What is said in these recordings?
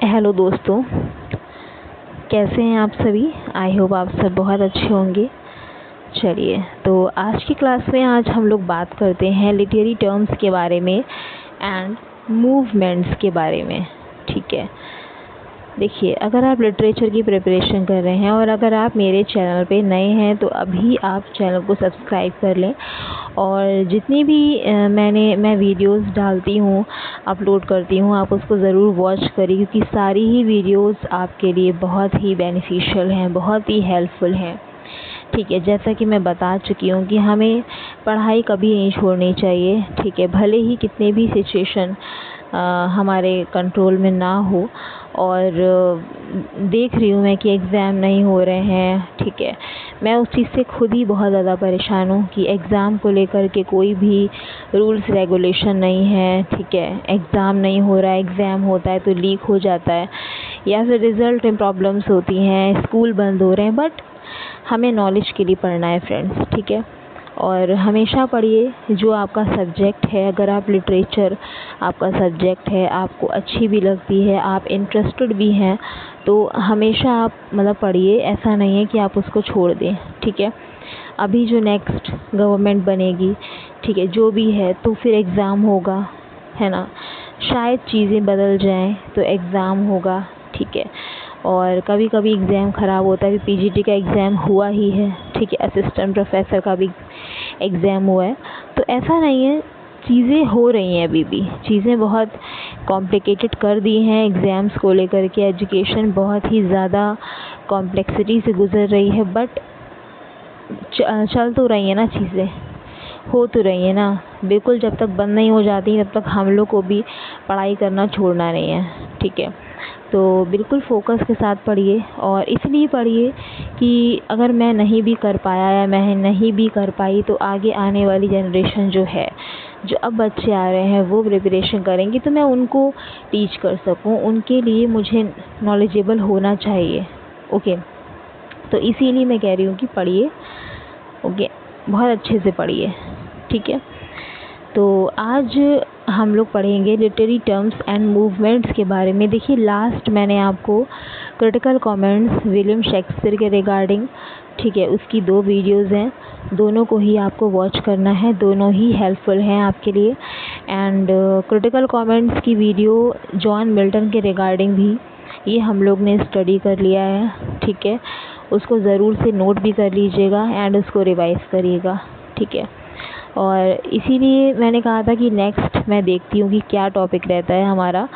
Hello दोस्तों, कैसे हैं आप सभी। आई होप आप सब बहुत अच्छे होंगे। चलिए, तो आज की क्लास में आज हम लोग बात करते हैं लिटरेरी टर्म्स के बारे में एंड मूवमेंट्स के बारे में। ठीक है, देखिए, अगर आप लिटरेचर की प्रिपरेशन कर रहे हैं और अगर आप मेरे चैनल पे नए हैं तो अभी आप चैनल को सब्सक्राइब कर लें और जितनी भी मैं वीडियोस डालती हूँ, अपलोड करती हूँ, आप उसको ज़रूर वॉच करिए क्योंकि सारी ही वीडियोस आपके लिए बहुत ही बेनिफिशियल हैं, बहुत ही हेल्पफुल हैं। ठीक है, जैसा कि मैं बता चुकी हूँ कि हमें पढ़ाई कभी नहीं छोड़नी चाहिए। ठीक है, भले ही कितने भी सिचुएशन हमारे कंट्रोल में ना हो और देख रही हूँ मैं कि एग्ज़ाम नहीं हो रहे हैं। ठीक है, मैं उस चीज़ से खुद ही बहुत ज़्यादा परेशान हूँ कि एग्ज़ाम को लेकर के कोई भी रूल्स रेगुलेशन नहीं है। ठीक है, एग्ज़ाम नहीं हो रहा है, एग्ज़ाम होता है तो लीक हो जाता है या फिर रिज़ल्ट में प्रॉब्लम्स होती हैं, स्कूल बंद हो रहे हैं। बट हमें नॉलेज के लिए पढ़ना है फ्रेंड्स। ठीक है, और हमेशा पढ़िए जो आपका सब्जेक्ट है। अगर आप लिटरेचर आपका सब्जेक्ट है, आपको अच्छी भी लगती है, आप इंटरेस्टेड भी हैं, तो हमेशा आप पढ़िए। ऐसा नहीं है कि आप उसको छोड़ दें। ठीक है, अभी जो नेक्स्ट गवर्नमेंट बनेगी, ठीक है, जो भी है, तो फिर एग्ज़ाम होगा, है ना। शायद चीज़ें बदल जाएं तो एग्ज़ाम होगा। ठीक है, और कभी कभी एग्ज़ाम ख़राब होता है। पीजीटी का एग्ज़ाम हुआ ही है। ठीक है, असिस्टेंट प्रोफेसर का भी एग्ज़ाम हुआ है। तो ऐसा नहीं है, चीज़ें हो रही हैं, अभी भी चीज़ें बहुत कॉम्प्लिकेटेड कर दी हैं एग्ज़ाम्स को लेकर के। एजुकेशन बहुत ही ज़्यादा कॉम्प्लेक्सिटी से गुज़र रही है, बट चल तो रही है ना, चीज़ें हो तो रही है ना। बिल्कुल जब तक बंद नहीं हो जाती तब तक हम लोग को भी पढ़ाई करना छोड़ना नहीं है। ठीक है, तो बिल्कुल फ़ोकस के साथ पढ़िए और इसलिए पढ़िए कि अगर मैं नहीं भी कर पाया या मैं नहीं भी कर पाई तो आगे आने वाली जनरेशन जो है, जो अब बच्चे आ रहे हैं, वो प्रिपरेशन करेंगे तो मैं उनको टीच कर सकूं। उनके लिए मुझे नॉलेजेबल होना चाहिए। ओके, तो इसीलिए मैं कह रही हूँ कि पढ़िए। ओके, बहुत अच्छे से पढ़िए। ठीक है, तो आज हम लोग पढ़ेंगे लिटरेरी टर्म्स एंड मूवमेंट्स के बारे में। देखिए, लास्ट मैंने आपको क्रिटिकल कमेंट्स विलियम शेक्सपियर के रिगार्डिंग, ठीक है, उसकी 2 वीडियोज़ हैं, दोनों को ही आपको वॉच करना है, दोनों ही हेल्पफुल हैं आपके लिए। एंड क्रिटिकल कमेंट्स की वीडियो जॉन मिल्टन के रिगार्डिंग भी ये हम लोग ने स्टडी कर लिया है। ठीक है, उसको ज़रूर से नोट भी कर लीजिएगा एंड उसको रिवाइज़ करिएगा। ठीक है, और इसीलिए मैंने कहा था कि नेक्स्ट मैं देखती हूँ कि क्या टॉपिक रहता है हमारा,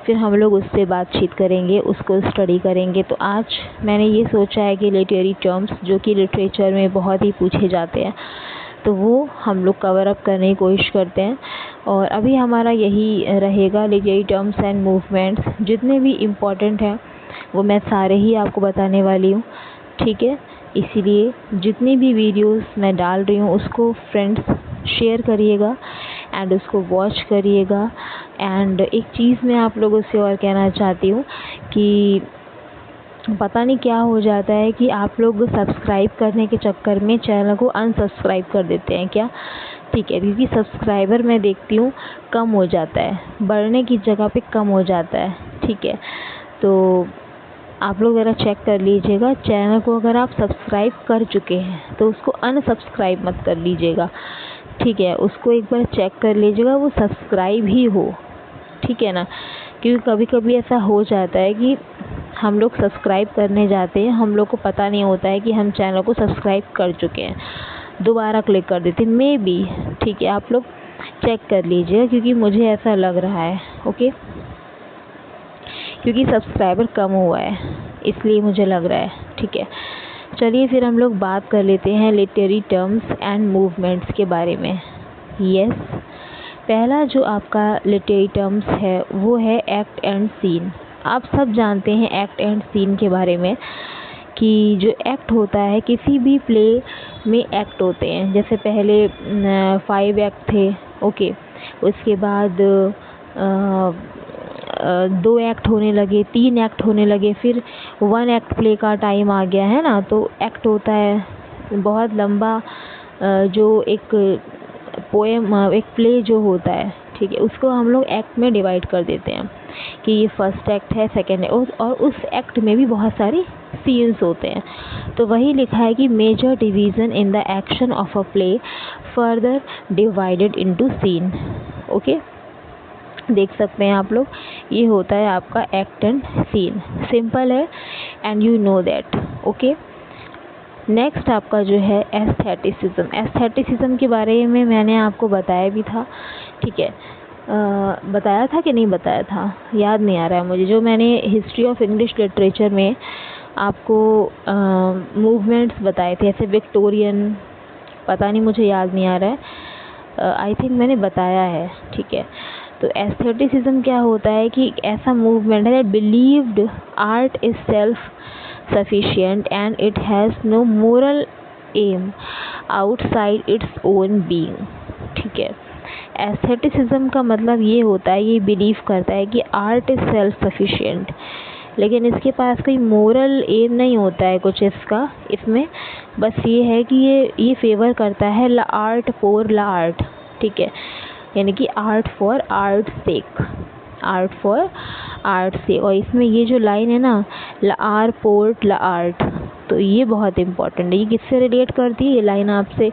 फिर हम लोग उससे बातचीत करेंगे, उसको स्टडी करेंगे। तो आज मैंने ये सोचा है कि लिटरेरी टर्म्स जो कि लिटरेचर में बहुत ही पूछे जाते हैं, तो वो हम लोग कवर अप करने की कोशिश करते हैं। और अभी हमारा यही रहेगा, लिटरेरी टर्म्स एंड मूवमेंट्स जितने भी इम्पॉर्टेंट हैं वो मैं सारे ही आपको बताने वाली हूँ। ठीक है, इसीलिए जितनी भी वीडियोस मैं डाल रही हूँ उसको फ्रेंड्स शेयर करिएगा एंड उसको वॉच करिएगा। एंड एक चीज़ मैं आप लोगों से और कहना चाहती हूँ कि पता नहीं क्या हो जाता है कि आप लोग सब्सक्राइब करने के चक्कर में चैनल को अनसब्सक्राइब कर देते हैं क्या। ठीक है, क्योंकि सब्सक्राइबर मैं देखती हूँ कम हो जाता है, बढ़ने की जगह पे कम हो जाता है। ठीक है, तो आप लोग ज़रा चेक कर लीजिएगा चैनल को। अगर आप सब्सक्राइब कर चुके हैं तो उसको अनसब्सक्राइब मत कर लीजिएगा। ठीक है, उसको एक बार चेक कर लीजिएगा वो सब्सक्राइब ही हो। ठीक है ना, क्योंकि कभी कभी ऐसा हो जाता है कि हम लोग सब्सक्राइब करने जाते हैं, हम लोग को पता नहीं होता है कि हम चैनल को सब्सक्राइब कर चुके हैं, दोबारा क्लिक कर देते हैं मे बी। ठीक है, आप लोग चेक कर लीजिए क्योंकि मुझे ऐसा लग रहा है। ओके, क्योंकि सब्सक्राइबर कम हुआ है इसलिए मुझे लग रहा है। ठीक है, चलिए फिर हम लोग बात कर लेते हैं लिटरेरी टर्म्स एंड मूवमेंट्स के बारे में। यस, पहला जो आपका लिटरेरी टर्म्स है वो है एक्ट एंड सीन। आप सब जानते हैं एक्ट एंड सीन के बारे में कि जो एक्ट होता है, किसी भी प्ले में एक्ट होते हैं। जैसे पहले 5 एक्ट थे। ओके, उसके बाद 2 एक्ट होने लगे, 3 एक्ट होने लगे, फिर 1 एक्ट प्ले का टाइम आ गया है ना। तो एक्ट होता है बहुत लंबा, जो एक पोएम, एक प्ले जो होता है। ठीक है, उसको हम लोग एक्ट में डिवाइड कर देते हैं कि ये फर्स्ट एक्ट है, सेकेंड है, और उस एक्ट में भी बहुत सारे सीन्स होते हैं। तो वही लिखा है कि major division in the action of a play further divided into scene. Okay, देख सकते हैं आप लोग, ये होता है आपका एक्ट एंड सीन। सिंपल है and you know that. Okay, next आपका जो है एस्थेटिसिज्म। एस्थेटिसिज्म के बारे में मैंने आपको बताया भी था, ठीक है, बताया था कि नहीं बताया था, याद नहीं आ रहा है मुझे। जो मैंने हिस्ट्री ऑफ इंग्लिश लिटरेचर में आपको मूवमेंट्स बताए थे, ऐसे विक्टोरियन, पता नहीं, मुझे याद नहीं आ रहा है, आई थिंक मैंने बताया है, ठीक है। तो एस्थेटिसिज्म क्या होता है कि ऐसा मूवमेंट है that believed art is self sufficient and it has no moral aim outside its own being, ठीक है। एस्थेटिसिज्म का मतलब ये होता है, ये बिलीव करता है कि आर्ट इज सेल्फ सफिशिएंट, लेकिन इसके पास कोई मोरल एम नहीं होता है कुछ इसका, इसमें बस ये है कि ये फेवर करता है ला आर्ट फॉर ला आर्ट, ठीक है, यानी कि art for art sake, art for art से। और इसमें ये जो लाइन है ना, ला आर पोर्ट ला आर्ट, तो ये बहुत इंपॉर्टेंट है। ये किससे रिलेट करती है, ये लाइन आपसे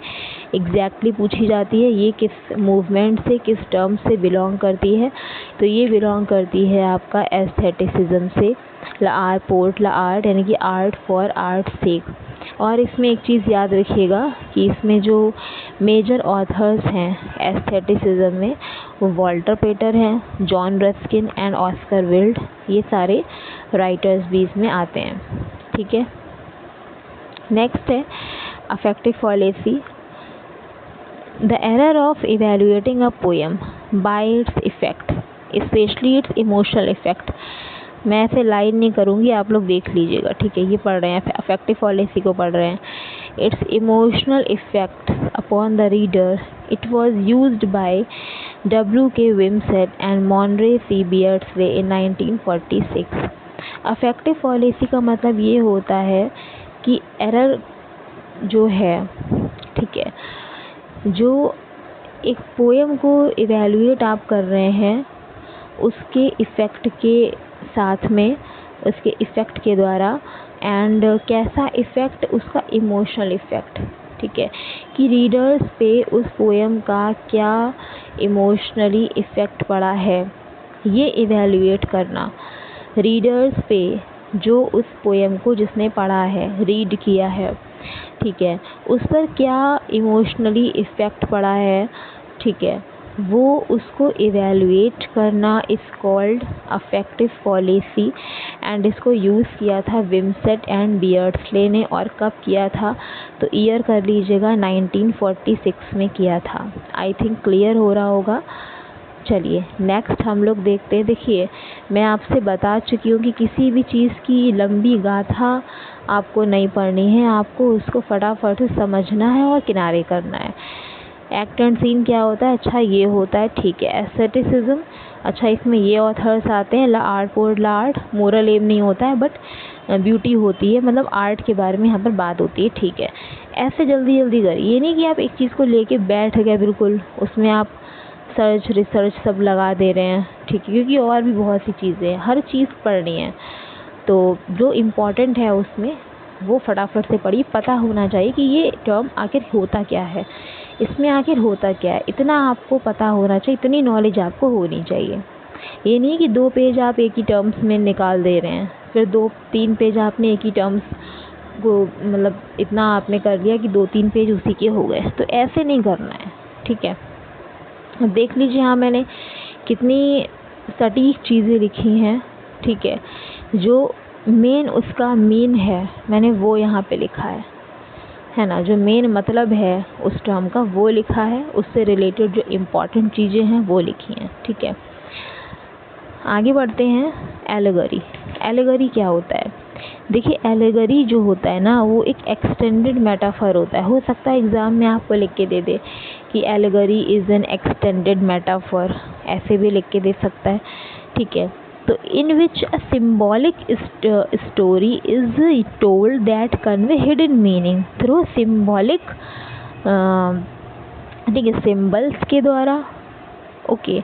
एग्जैक्टली पूछी जाती है, ये किस मूवमेंट से, किस टर्म से बिलोंग करती है, तो ये बिलोंग करती है आपका एस्थेटिसिज्म से, ला आर पोर्ट ला आर्ट, यानी कि आर्ट फॉर आर्ट सेक। और इसमें एक चीज़ याद रखिएगा कि इसमें जो मेजर ऑथर्स हैं एस्थेटिसिज्म में, वो वॉल्टर पेटर हैं, John Ruskin and Oscar Wilde, ये सारे राइटर्स भी इसमें आते हैं, ठीक है। नेक्स्ट है affective fallacy. The error of evaluating a poem by its effect, specially its emotional effect. मैं ऐसे लाइन नहीं करूँगी, आप लोग देख लीजिएगा, ठीक है। ये पढ़ रहे हैं, अफेक्टिव फॉलेसी को पढ़ रहे हैं। Its emotional effect upon the reader, it was used by W.K. Wimsatt and Monroe C Beardsley in 1946। Affective fallacy का मतलब ये होता है कि एरर जो है, ठीक है, जो एक पोएम को इवेल्युएट आप कर रहे हैं उसके इफ़ेक्ट के साथ में, उसके इफ़ेक्ट के द्वारा, एंड कैसा इफ़ेक्ट, उसका इमोशनल इफ़ेक्ट, ठीक है, कि रीडर्स पे उस पोएम का क्या इमोशनली इफ़ेक्ट पड़ा है, ये इवेल्युएट करना। रीडर्स पे जो उस पोएम को जिसने पढ़ा है, रीड किया है, ठीक है, उस पर क्या इमोशनली इफ़ेक्ट पड़ा है, ठीक है, वो उसको इवेल्युएट करना इज़ कॉल्ड अफेक्टिव फॉलेसी। एंड इसको यूज़ किया था विमसेट एंड बियर्ड्सले ने, और कब किया था, तो ईयर कर लीजिएगा 1946 में किया था। आई थिंक क्लियर हो रहा होगा। चलिए नेक्स्ट हम लोग देखते हैं। देखिए, मैं आपसे बता चुकी हूँ कि किसी भी चीज़ की लंबी गाथा आपको नहीं पढ़नी है, आपको उसको फटाफट से समझना है और किनारे करना है। एक्ट एंड सीन क्या होता है, अच्छा ये होता है, ठीक है। एस्थेटिसिज्म, अच्छा इसमें ये ऑथर्स आते हैं, ला आर्ट पोर्ट ला आर्ट, मोरल एम नहीं होता है बट ब्यूटी होती है, मतलब आर्ट के बारे में यहाँ पर बात होती है, ठीक है। ऐसे जल्दी जल्दी करिए, ये नहीं कि आप एक चीज़ को लेके बैठ गए बिल्कुल, उसमें आप सर्च रिसर्च सब लगा दे रहे हैं, ठीक है, क्योंकि और भी बहुत सी चीज़ें हैं, हर चीज़ पढ़नी है, तो जो इम्पोर्टेंट है उसमें वो फटाफट से पढ़िए। पता होना चाहिए कि ये टर्म आखिर होता क्या है, इसमें आखिर होता क्या है, इतना आपको पता होना चाहिए, इतनी नॉलेज आपको होनी चाहिए। ये नहीं कि 2 पेज आप एक ही टर्म्स में निकाल दे रहे हैं, फिर 2-3 पेज आपने एक ही टर्म्स को, मतलब इतना आपने कर लिया कि 2-3 पेज उसी के हो गए, तो ऐसे नहीं करना है, ठीक है। देख लीजिए, हाँ मैंने कितनी सटीक चीज़ें लिखी हैं, ठीक है, जो मेन उसका मीन है मैंने वो यहाँ पे लिखा है ना, जो मेन मतलब है उस टर्म का वो लिखा है, उससे रिलेटेड जो इम्पॉर्टेंट चीज़ें हैं वो लिखी हैं, ठीक है। आगे बढ़ते हैं। एलेगरी। एलेगरी क्या होता है, देखिए एलेगरी जो होता है ना, वो एक एक्सटेंडेड मेटाफर होता है। हो सकता है एग्ज़ाम में आपको लिख के दे दे कि allegory is an extended metaphor, ऐसे भी लिख के दे सकता है, ठीक है। तो in which a symbolic story is told that convey hidden meaning through symbolic, ठीक है, सिम्बल्स के द्वारा ओके,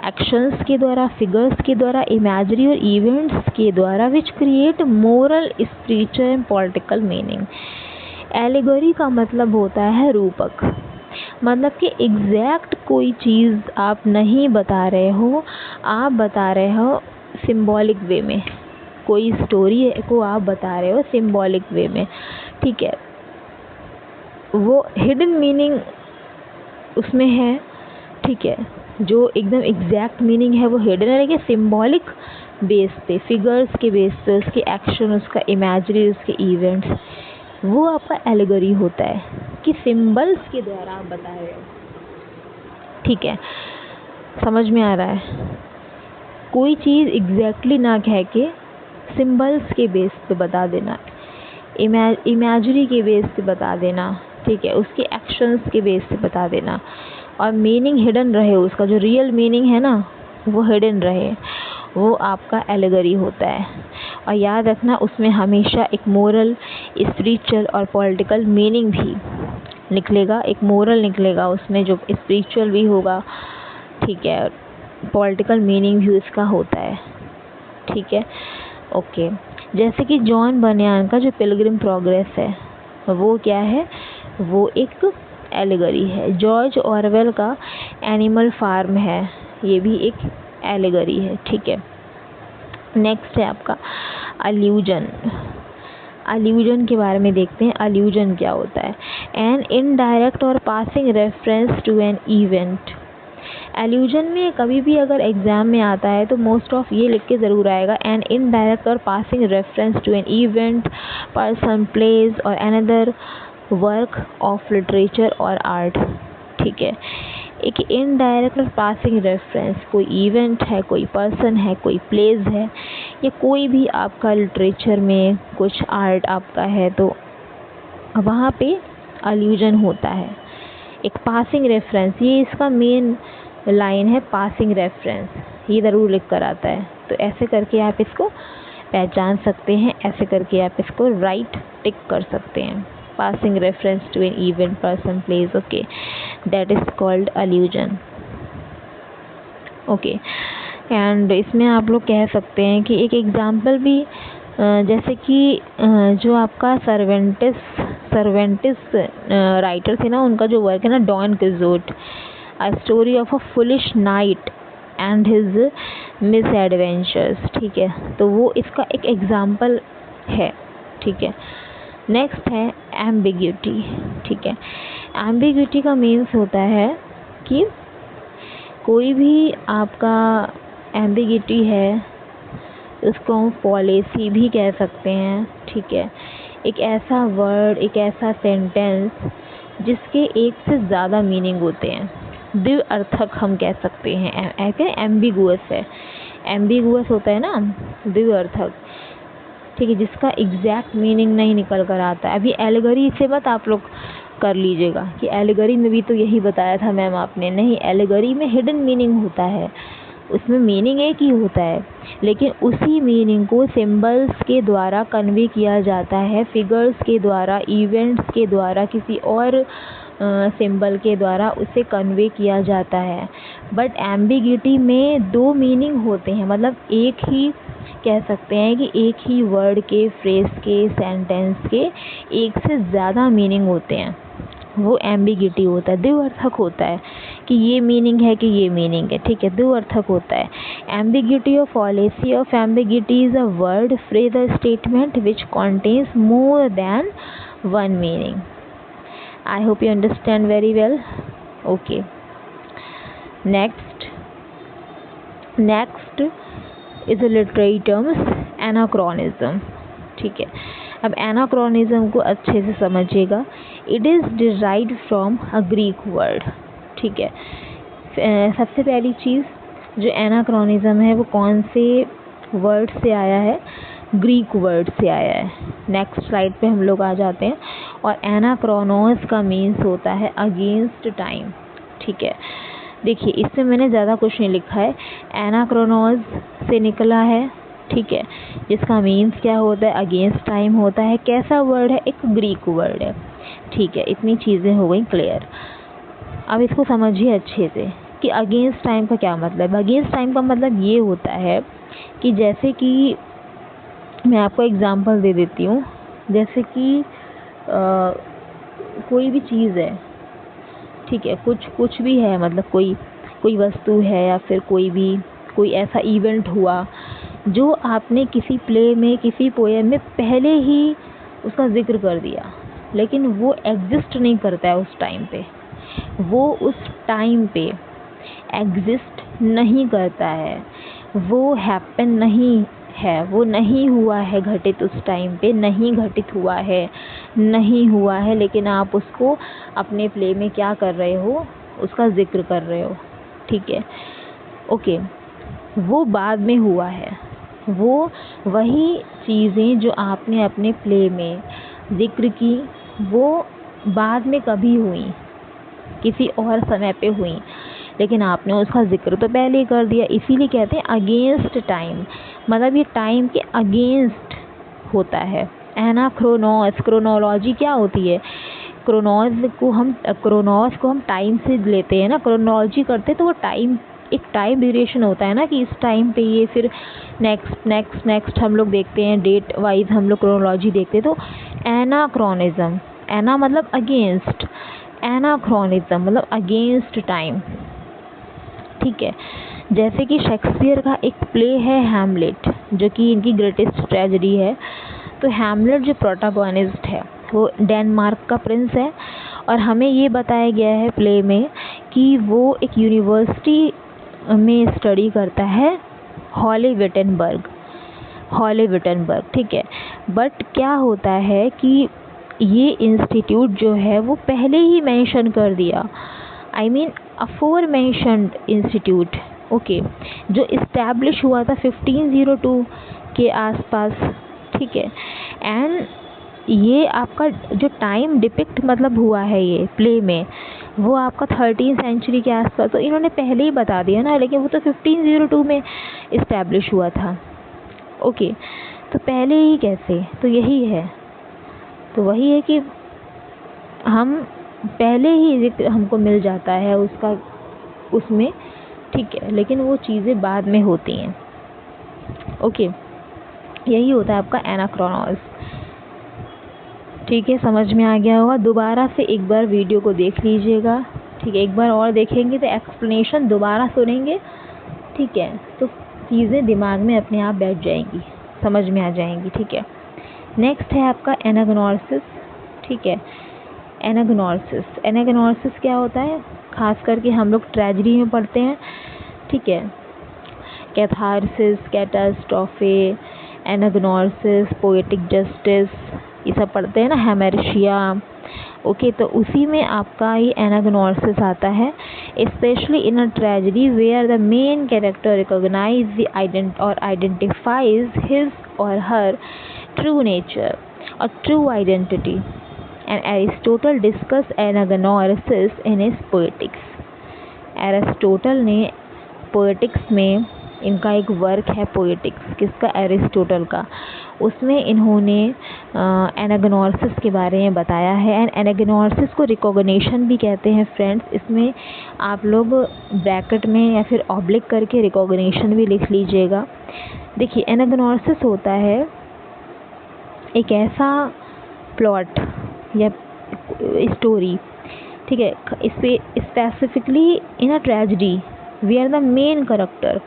एक्शंस के द्वारा, फिगर्स के द्वारा, इमेजरी और इवेंट्स के द्वारा which create moral, spiritual and political meaning. Allegory का मतलब होता है रूपक, मतलब कि एग्जैक्ट कोई चीज़ आप नहीं बता रहे हो, आप बता रहे हो सिंबॉलिक वे में, कोई स्टोरी को आप बता रहे हो सिंबॉलिक वे में, ठीक है। वो हिडन मीनिंग उसमें है, ठीक है, जो एकदम एग्जैक्ट मीनिंग है वो हिडन है, लेकिन सिंबॉलिक बेस पे, फिगर्स के बेस पे, उसके एक्शन, उसका इमेजरी, उसके इवेंट्स, वो आपका एलिगोरी होता है कि सिंबल्स के द्वारा आप बता रहे हो, ठीक है। समझ में आ रहा है? कोई चीज़ एग्जैक्टली ना कह के सिंबल्स के बेस पे बता देना, इमेजरी के बेस पे बता देना, ठीक है, उसके एक्शंस के बेस पे बता देना, और मीनिंग हिडन रहे, उसका जो रियल मीनिंग है ना वो हिडन रहे, वो आपका एलिगोरी होता है। और याद रखना, उसमें हमेशा एक मोरल, स्पिरिचुअल और पॉलिटिकल मीनिंग भी निकलेगा, एक मोरल निकलेगा उसमें जो स्पिरिचुअल भी होगा, ठीक है, पॉलिटिकल मीनिंग भी उसका होता है, ठीक है, ओके। जैसे कि जॉन बनियान का जो पिलग्रिम प्रोग्रेस है वो क्या है, वो एक एलिगोरी है। जॉर्ज ऑरवेल का एनिमल फार्म है, ये भी एक एलिगोरी है, ठीक है। नेक्स्ट है आपका अल्यूजन। अल्यूजन के बारे में देखते हैं, अल्यूजन क्या होता है। एन इनडायरेक्ट और passing reference to an event. Allusion में कभी भी अगर एग्जाम में आता है तो मोस्ट ऑफ ये लिख के ज़रूर आएगा, एन इनडायरेक्ट और passing reference to an event, person, place और अनदर वर्क ऑफ लिटरेचर और आर्ट, ठीक है। एक इनडायरेक्ट और पासिंग रेफरेंस, कोई इवेंट है, कोई पर्सन है, कोई प्लेस है, या कोई भी आपका लिटरेचर में कुछ आर्ट आपका है तो वहाँ पे अल्यूजन होता है। एक पासिंग रेफरेंस, ये इसका मेन लाइन है, पासिंग रेफरेंस, ये ज़रूर लिख कर आता है, तो ऐसे करके आप इसको पहचान सकते हैं, ऐसे करके आप इसको राइट टिक कर सकते हैं। Passing reference to an event, person, place, okay, that is called allusion, okay. And इसमें आप लोग कह सकते हैं कि एक एग्जाम्पल भी, जैसे कि जो आपका सर्वेंटिस राइटर थे ना, उनका जो वर्क है ना, Don Quixote, a story of a foolish knight and his misadventures, ठीक है, तो वो इसका एक एग्जाम्पल है, ठीक है। नेक्स्ट है एम्बिग्यूटी, ठीक है। एम्बिग्यूटी का मीन्स होता है कि कोई भी आपका एम्बिग्यूटी है, उसको हम पॉलिसी भी कह सकते हैं, ठीक है। एक ऐसा वर्ड, एक ऐसा सेंटेंस जिसके एक से ज़्यादा मीनिंग होते हैं, द्विअर्थक हम कह सकते हैं, एम्बिगुअस है, एम्बिगुअस होता है ना, द्विअर्थक, ठीक है, जिसका एग्जैक्ट मीनिंग नहीं निकल कर आता। अभी एलिगोरी से मत आप लोग कर लीजिएगा कि एलिगोरी में भी तो यही बताया था मैम आपने, नहीं, एलिगोरी में हिडन मीनिंग होता है, उसमें मीनिंग एक ही होता है, लेकिन उसी मीनिंग को सिंबल्स के द्वारा कन्वे किया जाता है, फिगर्स के द्वारा, इवेंट्स के द्वारा, किसी और सिंबल के द्वारा उसे कन्वे किया जाता है। बट एम्बिग्यूटी में दो मीनिंग होते हैं, मतलब एक ही कह सकते हैं कि एक ही वर्ड के, फ्रेज के, सेंटेंस के एक से ज़्यादा मीनिंग होते हैं, वो एम्बिग्यूटी होता है, द्विअर्थक होता है कि ये मीनिंग है कि ये मीनिंग है, ठीक है, द्विअर्थक होता है। एम्बिग्यूटी और fallacy of ambiguity is a word, phrase और statement which contains more than one meaning. I hope you understand very well, okay. Next is literary terms anachronism, ठीक है। अब एनाक्रोनिज्म को अच्छे से समझिएगा। It is derived from a Greek word, ठीक है। सबसे पहली चीज़ जो एनाक्रोनिज्म है वो कौन से वर्ड से आया है, ग्रीक वर्ड से आया है। नेक्स्ट स्लाइड पे हम लोग आ जाते हैं, और एनाक्रोनोस का मीन्स होता है अगेंस्ट टाइम, ठीक है। देखिए इसमें मैंने ज़्यादा कुछ नहीं लिखा है, एनाक्रोनोस से निकला है, ठीक है, जिसका मीन्स क्या होता है, अगेंस्ट टाइम होता है। कैसा वर्ड है, एक ग्रीक वर्ड है, ठीक है। इतनी चीज़ें हो गई क्लियर। अब इसको समझिए अच्छे से कि अगेंस्ट टाइम का क्या मतलब है। अगेंस्ट टाइम का मतलब ये होता है कि जैसे कि मैं आपको एग्जांपल दे देती हूँ, जैसे कि कोई भी चीज़ है, ठीक है, कुछ भी है, मतलब कोई वस्तु है या फिर कोई ऐसा इवेंट हुआ जो आपने किसी प्ले में, किसी पोएम में पहले ही उसका जिक्र कर दिया, लेकिन वो एग्जिस्ट नहीं करता है उस टाइम पे, वो उस टाइम पे एग्जिस्ट नहीं करता है, वो हैपन नहीं है, वो नहीं हुआ है घटित, उस टाइम पे नहीं घटित हुआ है, नहीं हुआ है, लेकिन आप उसको अपने प्ले में क्या कर रहे हो, उसका जिक्र कर रहे हो, ठीक है, ओके। वो बाद में हुआ है, वो वही चीज़ें जो आपने अपने प्ले में जिक्र की वो बाद में कभी हुई, किसी और समय पे हुई, लेकिन आपने उसका जिक्र तो पहले ही कर दिया। इसीलिए कहते हैं अगेंस्ट टाइम, मतलब ये टाइम के अगेंस्ट होता है। एनाक्रोनॉस, क्रोनोलॉजी क्या होती है, क्रोनोस को हम टाइम से लेते हैं ना, क्रोनोलॉजी करते हैं तो वो टाइम, एक टाइम ड्यूरेशन होता है ना कि इस टाइम पे ये, फिर नेक्स्ट हम लोग देखते हैं, डेट वाइज हम लोग क्रोनोलॉजी देखते हैं। तो एनाक्रोनिज्म, एना मतलब अगेंस्ट, एनाक्रोनिज्म मतलब अगेंस्ट टाइम, ठीक है। जैसे कि शेक्सपियर का एक प्ले है हैमलेट, जो कि इनकी ग्रेटेस्ट ट्रेजेडी है। तो हैमलेट जो प्रोटोगोनिस्ट है वो डेनमार्क का प्रिंस है, और हमें ये बताया गया है प्ले में कि वो एक यूनिवर्सिटी में स्टडी करता है, हॉली-विटेनबर्ग, ठीक है। बट क्या होता है कि ये इंस्टीट्यूट जो है वो पहले ही मेंशन कर दिया, I mean aforementioned institute, okay, जो इस्टेब्लिश हुआ था 1502 के आसपास, ठीक है। एंड ये आपका जो टाइम डिपिक्ट मतलब हुआ है ये प्ले में, वो आपका 13th सेंचुरी के आसपास, तो इन्होंने पहले ही बता दिया ना, लेकिन वो तो 1502 में इस्टेब्लिश हुआ था, ओके। तो पहले ही कैसे, तो यही है, तो वही है कि हम पहले ही जिक्र हमको मिल जाता है उसका उसमें, ठीक है, लेकिन वो चीज़ें बाद में होती हैं, ओके। यही होता है आपका एनाक्रोनॉस, ठीक है, समझ में आ गया होगा। दोबारा से एक बार वीडियो को देख लीजिएगा, ठीक है, एक बार और देखेंगे तो एक्सप्लेनेशन दोबारा सुनेंगे, ठीक है, तो चीज़ें दिमाग में अपने आप बैठ जाएंगी, समझ में आ जाएंगी, ठीक है। नेक्स्ट है आपका एनाग्नोसिस, ठीक है। एनाग्नोसिस क्या होता है, खास करके हम लोग ट्रेजेडी में पढ़ते हैं, ठीक है। कैथारसिस, कैटास्ट्रोफे, एनाग्नोसिस, पोएटिक जस्टिस, ये सब पढ़ते हैं ना, हेमर्शिया, ओके। तो उसी में आपका ये एनाग्नोसिस आता है, specially in a tragedy where the main character recognise the or identifies his or her true nature और true identity, and Aristotle discuss anagnorisis in his poetics. Aristotle ने पोएटिक्स में, इनका एक वर्क है पोएटिक्स, किसका, Aristotle का, उसमें इन्होंने एनाग्नोसिस के बारे में बताया है। एंड एनाग्नोसिस को रिकॉग्निशन भी कहते हैं फ्रेंड्स, इसमें आप लोग ब्रैकेट में या फिर ऑब्लिक करके रिकॉग्निशन भी लिख लीजिएगा। देखिए एनाग्नोसिस होता है एक ऐसा प्लॉट या स्टोरी, ठीक है, specifically in a tragedy where the main character,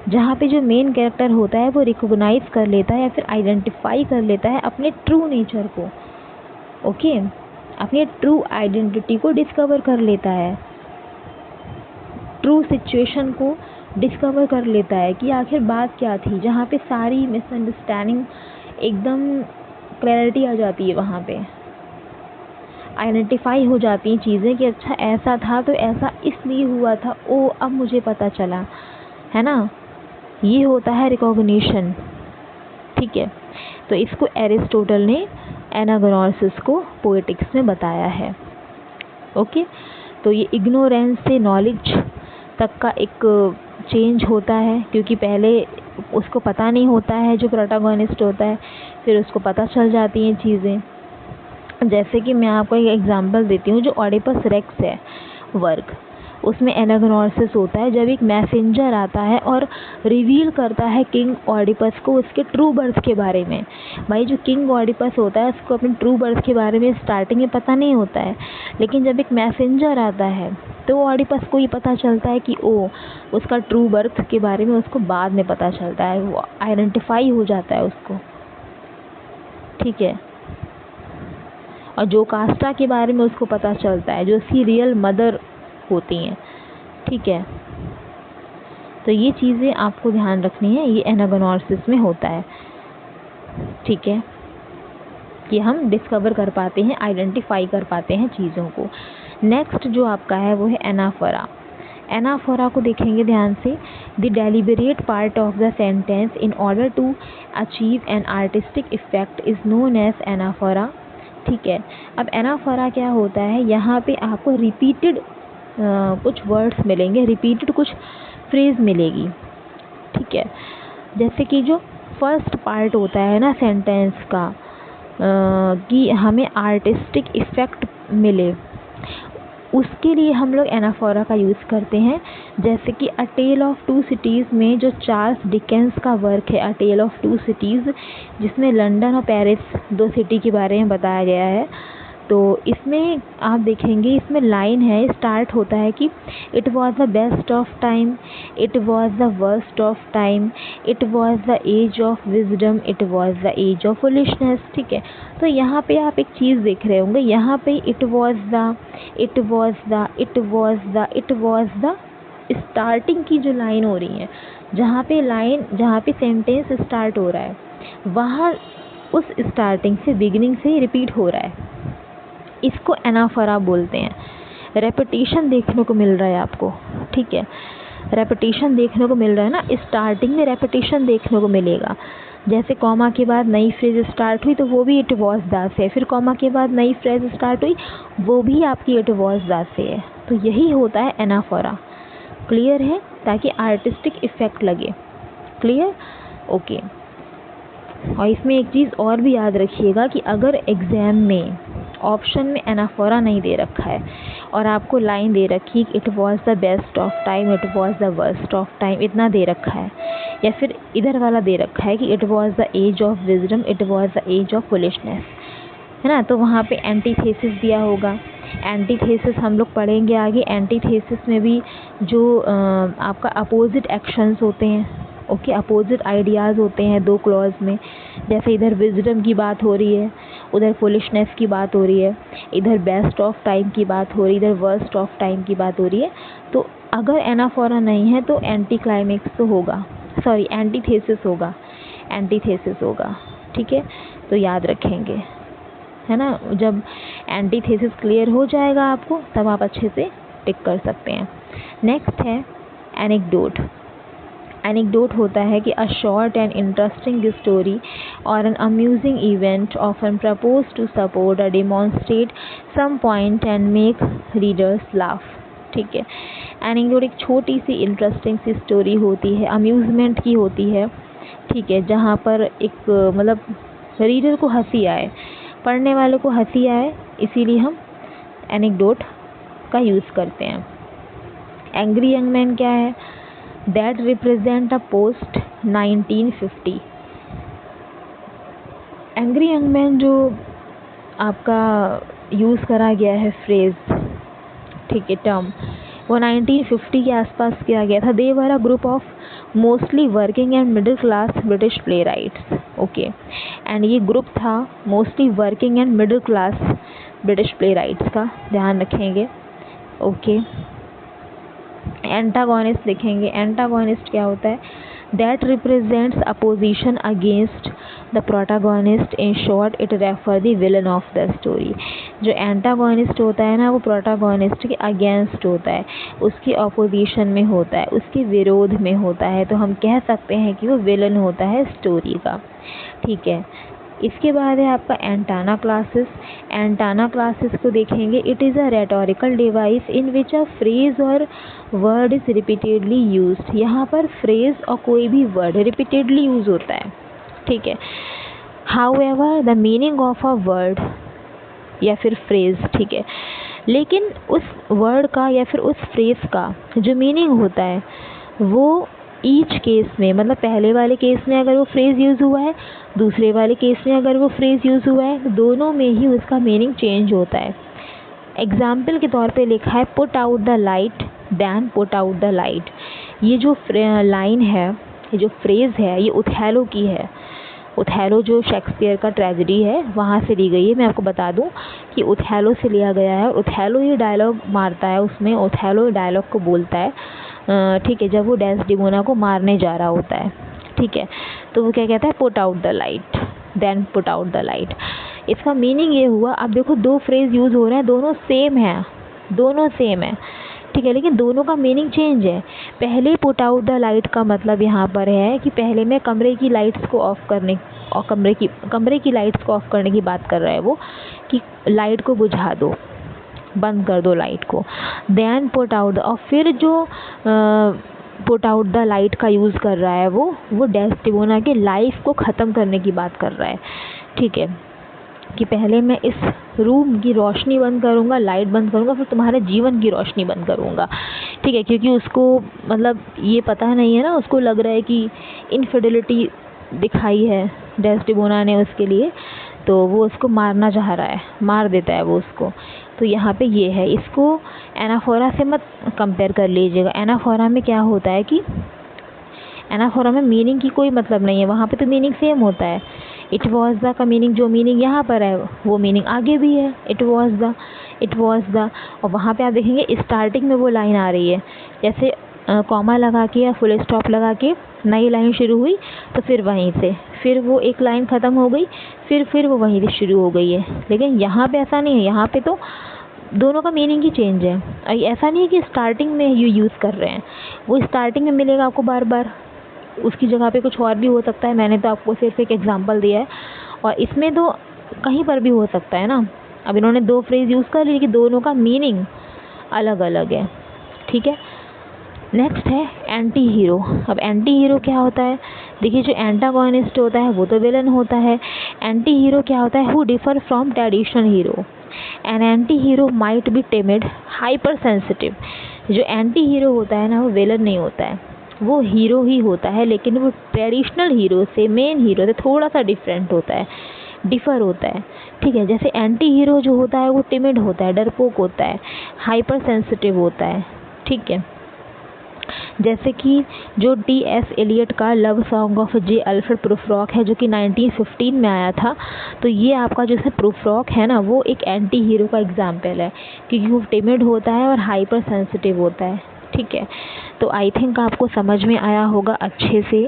जहाँ पे जो मेन कैरेक्टर होता है वो रिकॉग्नाइज कर लेता है या फिर आइडेंटिफाई कर लेता है अपने ट्रू नेचर को, ओके, अपने ट्रू आइडेंटिटी को डिस्कवर कर लेता है, ट्रू सिचुएशन को डिस्कवर कर लेता है कि आखिर बात क्या थी, जहाँ पे सारी मिसअंडरस्टैंडिंग एकदम क्लैरिटी आ जाती है, वहाँ पे आइडेंटिफाई हो जाती हैं चीज़ें कि अच्छा ऐसा था तो ऐसा इसलिए हुआ था, ओ अब मुझे पता चला, है ना, ये होता है रिकॉग्निशन, ठीक है। तो इसको एरिस्टोटल ने एनाग्नोसिस को पोएटिक्स में बताया है, ओके। तो ये इग्नोरेंस से नॉलेज तक का एक चेंज होता है, क्योंकि पहले उसको पता नहीं होता है जो प्रोटोगोनिस्ट होता है, फिर उसको पता चल जाती हैं चीज़ें। जैसे कि मैं आपको एक एग्जांपल देती हूँ, जो ओडिपस रेक्स है वर्क, उसमें एनागनॉर्सिस होता है जब एक मैसेंजर आता है और रिवील करता है किंग ऑडिपस को उसके ट्रू बर्थ के बारे में। भाई जो किंग ऑडिपस होता है उसको अपने ट्रू बर्थ के बारे में स्टार्टिंग में पता नहीं होता है, लेकिन जब एक मैसेंजर आता है तो ऑडिपस को ये पता चलता है कि ओ उसका ट्रू बर्थ के बारे में उसको बाद में पता चलता है, वो आइडेंटिफाई हो जाता है उसको, ठीक है। और जो कास्टा के बारे में उसको पता चलता है जो उसकी रियल मदर होती हैं, ठीक है। तो ये चीज़ें आपको ध्यान रखनी है, ये एनागनॉर्सिस में होता है, ठीक है, कि हम डिस्कवर कर पाते हैं, आइडेंटिफाई कर पाते हैं चीज़ों को। नेक्स्ट जो आपका है वो है एनाफोरा। एनाफोरा को देखेंगे ध्यान से। The deliberate part of the sentence in order to achieve an artistic effect is known as anaphora, ठीक है। अब एनाफोरा क्या होता है, यहाँ पे आपको रिपीटेड कुछ वर्ड्स मिलेंगे, रिपीटेड कुछ फ्रेज मिलेगी, ठीक है। जैसे कि जो फर्स्ट पार्ट होता है ना सेंटेंस का, कि हमें आर्टिस्टिक इफ़ेक्ट मिले, उसके लिए हम लोग एनाफोरा का यूज़ करते हैं। जैसे कि अ टेल ऑफ टू सिटीज़ में जो चार्ल्स डिकेंस का वर्क है, अ टेल ऑफ टू सिटीज़, जिसमें लंदन और पेरिस दो सिटी के बारे में बताया गया है। तो इसमें आप देखेंगे, इसमें लाइन है, स्टार्ट होता है कि it was the best of time, it was the worst of time, it was the age of wisdom, it was the age of foolishness, ठीक है। तो यहाँ पे आप एक चीज़ देख रहे होंगे, यहाँ पे it was the, it was the, it was the, it was the, starting की जो लाइन हो रही है, जहाँ पे सेंटेंस स्टार्ट हो रहा है, वहाँ उस स्टार्टिंग से, बिगिनिंग से रिपीट हो रहा है, इसको एनाफोरा बोलते हैं। रेपिटेशन देखने को मिल रहा है आपको, ठीक है, रेपिटेशन देखने को मिल रहा है ना, स्टार्टिंग में रेपिटेशन देखने को मिलेगा। जैसे कॉमा के बाद नई फ्रेज स्टार्ट हुई तो वो भी इट वॉज द से, फिर कॉमा के बाद नई फ्रेज स्टार्ट हुई वो भी आपकी इट वॉज द से है। तो यही होता है एनाफोरा, क्लियर है, ताकि आर्टिस्टिक इफेक्ट लगे, क्लियर, ओके। और इसमें एक चीज़ और भी याद रखिएगा कि अगर एग्ज़ाम में ऑप्शन में एनाफोरा नहीं दे रखा है और आपको लाइन दे रखी है कि it was the best of time, it was the worst of time, इतना दे रखा है, या फिर इधर वाला दे रखा है कि it was the age of wisdom, it was the age of foolishness, है ना, तो वहाँ पे एंटीथेसिस दिया होगा। एंटीथेसिस हम लोग पढ़ेंगे आगे। एंटीथेसिस में भी जो आपका अपोजिट एक्शंस होते हैं, ओके, अपोजिट आइडियाज़ होते हैं दो क्लॉज में। जैसे इधर विजडम की बात हो रही है, उधर फुलिशनेस की बात हो रही है, इधर बेस्ट ऑफ टाइम की बात हो रही है, इधर वर्स्ट ऑफ टाइम की बात हो रही है। तो अगर एनाफोरा नहीं है तो एंटी क्लाइमेक्स तो होगा, सॉरी एंटीथेसिस होगा, एंटीथेसिस होगा, ठीक है। तो याद रखेंगे, है ना, जब एंटीथेसिस क्लियर हो जाएगा आपको तब आप अच्छे से टिक कर सकते हैं। नेक्स्ट है एनेक्डोट। एनेक्डोट होता है कि a short and interesting story or an amusing event often propose to support or demonstrate some point and make readers laugh, ठीक है। एनेक्डोट एक छोटी सी इंटरेस्टिंग सी स्टोरी होती है, अम्यूज़मेंट की होती है, ठीक है, जहाँ पर एक मतलब रीडर को हंसी आए, पढ़ने वाले को हंसी आए, इसीलिए हम एनेक्डोट का यूज़ करते हैं। एंग्री यंग मैन क्या है, that represent a post 1950। Angry young man जो आपका यूज़ करा गया है फ्रेज, ठीक है, टर्म, वो 1950 के आसपास किया गया था। They were a group of mostly working and middle class British playwrights, okay, and ये ग्रुप था mostly working and middle class British playwrights का, ध्यान रखेंगे, ओके। एंटागोनिस्ट लिखेंगे। एंटागोनिस्ट क्या होता है, that represents opposition against the protagonist, in short it refer the villain of the story. जो एंटागोनिस्ट होता है ना वो प्रोटागोनिस्ट के अगेंस्ट होता है, उसकी अपोजिशन में होता है, उसके विरोध में होता है, तो हम कह सकते हैं कि वो विलन होता है स्टोरी का, ठीक है। इसके बाद है आपका एंटाना क्लासेस। एंटाना क्लासेस को देखेंगे, it is a rhetorical device in which a phrase और वर्ड इज़ रिपीटेडली यूज्ड। यहाँ पर फ्रेज और कोई भी वर्ड रिपीटेडली यूज़ होता है, ठीक है। However the meaning of a word या फिर फ्रेज, ठीक है, लेकिन उस वर्ड का या फिर उस फ्रेज़ का जो मीनिंग होता है वो ईच केस में, मतलब पहले वाले केस में अगर वो फ्रेज़ यूज़ हुआ है, दूसरे वाले केस में अगर वो फ्रेज़ यूज़ हुआ है, तो दोनों में ही उसका मीनिंग चेंज होता है। एग्ज़ाम्पल के तौर पे लिखा है put out the light then put out the light. ये जो लाइन है, ये जो फ्रेज़ है, ये ओथेलो की है। ओथेलो जो शेक्सपियर का ट्रेजेडी है वहाँ से ली गई है। मैं आपको बता दूं कि ओथेलो से लिया गया है और ओथेलो ये डायलॉग मारता है, उसमें ओथेलो डायलॉग को बोलता है, ठीक है, जब वो डेस्डेमोना को मारने जा रहा होता है, ठीक है, तो वो क्या कहता है, put out the light then put out the light. इसका मीनिंग ये हुआ, अब देखो दो फ्रेज़ यूज़ हो रहे हैं, दोनों सेम है, दोनों सेम है, ठीक है, लेकिन दोनों का मीनिंग चेंज है। पहले पुट आउट द लाइट का मतलब यहाँ पर है कि पहले मैं कमरे की लाइट्स को ऑफ़ करने और कमरे की लाइट्स को ऑफ़ करने की बात कर रहा है वो, कि लाइट को बुझा दो, बंद कर दो लाइट को। देन पुट आउट, और फिर जो पुट आउट द लाइट का यूज़ कर रहा है वो डेस्टिमोना के लाइफ को ख़त्म करने की बात कर रहा है, ठीक है, कि पहले मैं इस रूम की रोशनी बंद करूँगा, लाइट बंद करूँगा, फिर तुम्हारे जीवन की रोशनी बंद करूँगा, ठीक है, क्योंकि उसको मतलब ये पता नहीं है ना, उसको लग रहा है कि इनफिडेलिटी दिखाई है डेस्टिमोना ने उसके लिए, तो वो उसको मारना चाह रहा है, मार देता है वो उसको। तो यहाँ पे ये है, इसको एनाफोरा से मत कंपेयर कर लीजिएगा। एनाफोरा में क्या होता है कि एनाफोरा में मीनिंग की कोई मतलब नहीं है, वहाँ पे तो मीनिंग सेम होता है। इट वॉज द का मीनिंग, जो मीनिंग यहाँ पर है वो मीनिंग आगे भी है, इट वॉज द। और वहाँ पे आप देखेंगे स्टार्टिंग में वो लाइन आ रही है, जैसे कॉमा लगा के या फुल स्टॉप लगा के नई लाइन शुरू हुई, तो फिर वहीं से फिर वो एक लाइन ख़त्म हो गई, फिर वो वहीं से शुरू हो गई है। लेकिन यहाँ पे ऐसा नहीं है, यहाँ पे तो दोनों का मीनिंग ही चेंज है। ऐसा नहीं है कि स्टार्टिंग में यूज़ कर रहे हैं, वो स्टार्टिंग में मिलेगा आपको बार बार, उसकी जगह पे कुछ और भी हो सकता है। मैंने तो आपको सिर्फ एक एग्जांपल दिया है, और इसमें तो कहीं पर भी हो सकता है ना। अब इन्होंने दो फ्रेज़ यूज़ कर ली कि दोनों का मीनिंग अलग अलग है, ठीक है। नेक्स्ट है एंटी हीरो। अब एंटी हीरो क्या होता है, देखिए जो एंटागोनिस्ट होता है वो तो विलन होता है। एंटी हीरो क्या होता है, who differ from traditional hero. An anti hero might be timid, hyper sensitive. जो एंटी हीरो होता है ना, वो विलन नहीं होता है, वो हीरो ही होता है, लेकिन वो ट्रेडिशनल हीरो से, मेन हीरो से थोड़ा सा डिफरेंट होता है, डिफ़र होता है, ठीक है। जैसे एंटी हीरो जो होता है वो टिमिड होता है, डरपोक होता है, हाइपर सेंसिटिव होता है, ठीक है। जैसे कि जो टी.एस. एलियट का love song of J. Alfred Prufrock है, जो कि 1915 में आया था, तो ये आपका जैसे प्रूफरॉक है ना, वो एक एंटी हीरो का एग्जाम्पल है, क्योंकि वो टिमिड होता है और हाइपर सेंसिटिव होता है, ठीक है। तो आई थिंक आपको समझ में आया होगा अच्छे से।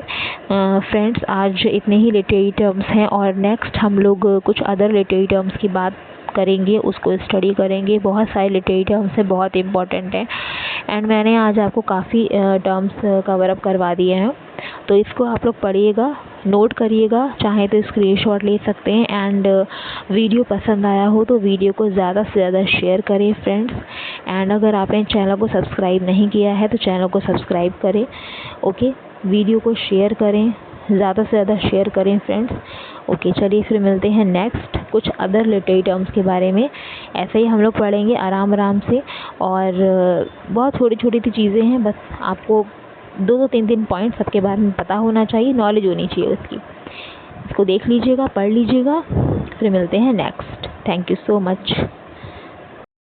फ्रेंड्स, आज इतने ही लिटरेरी टर्म्स हैं, और नेक्स्ट हम लोग कुछ अदर लिटरेरी टर्म्स की बात करेंगे, उसको स्टडी करेंगे। बहुत सारे लिटरेरी टर्म्स हैं, बहुत इंपॉर्टेंट हैं, एंड मैंने आज आपको काफ़ी टर्म्स कवर अप करवा दिए हैं, तो इसको आप लोग पढ़िएगा, नोट करिएगा, चाहे तो स्क्रीनशॉट ले सकते हैं। एंड वीडियो पसंद आया हो तो वीडियो को ज़्यादा से ज़्यादा शेयर करें फ्रेंड्स। एंड अगर आपने चैनल को सब्सक्राइब नहीं किया है तो चैनल को सब्सक्राइब करें, ओके। वीडियो को शेयर करें, ज़्यादा से ज़्यादा शेयर करें फ्रेंड्स, ओके। चलिए फिर मिलते हैं नेक्स्ट कुछ अदर लिटरेरी टर्म्स के बारे में। ऐसे ही हम लोग पढ़ेंगे आराम आराम से, और बहुत छोटी छोटी सी चीज़ें हैं, बस आपको 2-3 पॉइंट सबके बारे में पता होना चाहिए, नॉलेज होनी चाहिए उसकी। इसको देख लीजिएगा, पढ़ लीजिएगा, फिर मिलते हैं next. Thank you so much.